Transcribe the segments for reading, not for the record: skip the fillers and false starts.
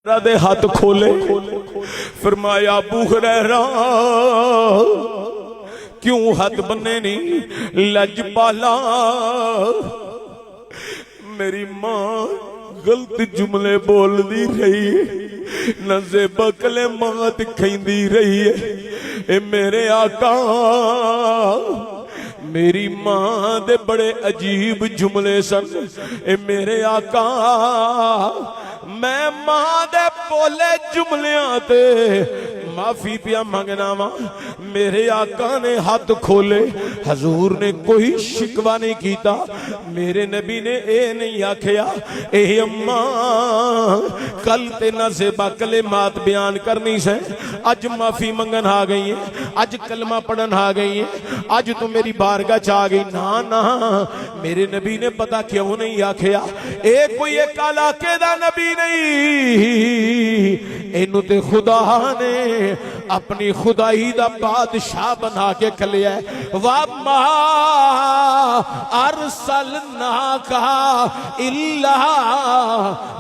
दे हाथ खोले, फरमाया अबू हुरैरा क्यों हाथ बन्ने नहीं लजपाला। मेरी मां गलत जुमले बोलती रही है, नज़े बकले मात खैंदी रही है। ए मेरे आका मेरी मां दे बड़े अजीब जुमले सन। ए मेरे आका मैं मां दे बोले जुमलियां ते माफी पिया मंगना वा। मेरे आका ने हाथ खोले, हजूर ने कोई शिकवा नहीं कीता। मेरे नबी ने ए नहीं आखिया ए अम्मा कल ते ना ज़ेबा कलिमात बयान करनी से, अज माफी मंगन आ गई है, अज कलमा पढ़न आ गई है, अज तू मेरी बारगाह च आ गई। ना ना मेरे नबी ने पता क्यों नहीं आखिया ए कोई एक इलाके दा नबी नहीं, इनू ते खुदा ने अपनी खुदाई दा बादशाह बना के खलिया है। वमा अरसलना का इल्ला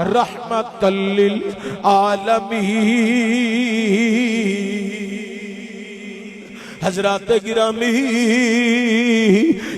रहमतल लिल आलमीन। हजरत गिरामी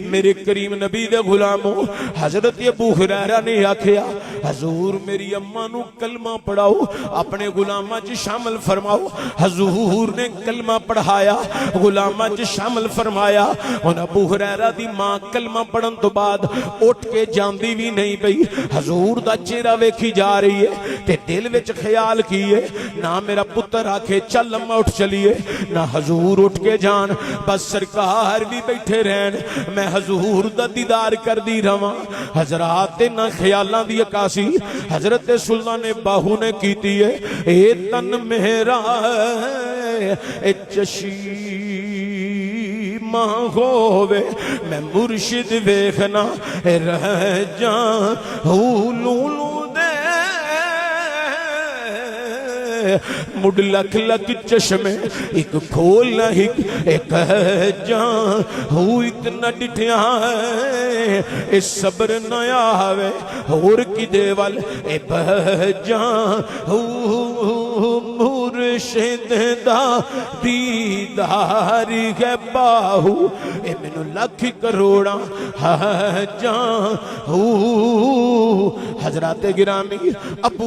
मेरे करीम नबी दे गुलामों, हजरत अबू हुरैरा ने आखिया हजूर मेरी अम्मा नू कलमा पढ़ाओ, अपने गुलामा च शामिल फरमाओ। हजूर ने कलमा पढ़ाया, गुलामा च शामिल फरमाया। हुण अबू हुरैरा दी मां कलमा पढ़न तो बाद उठ के जांदी भी नहीं पई। हजूर दा चेहरा वेखी जा रही है ते दिल विच ख्याल की है, ना मेरा पुत्र आखे चल अम्मा उठ चलिए, ना हजूर उठ के जान, बस सरकार भी बैठे रहन, मैं हजूर दा दीदार कर दी रवां। हजरात ना ख्यालां दी अकासी हजरत सुल्तान बाहू ने कीती है। ए तन मेरा ए चशी मां होवे मैं मुर्शिद वेखना रह जा लूलू मुड लख लख चश्मे एक खोल एक जा हूँ इतना डिठिया है ए सब्र न आवे होर किदे वल ए बह जा मुर्शिद दा दीदार है बाहू ए मैनू लख करोड़ा है जा हजरात गिरामी अबू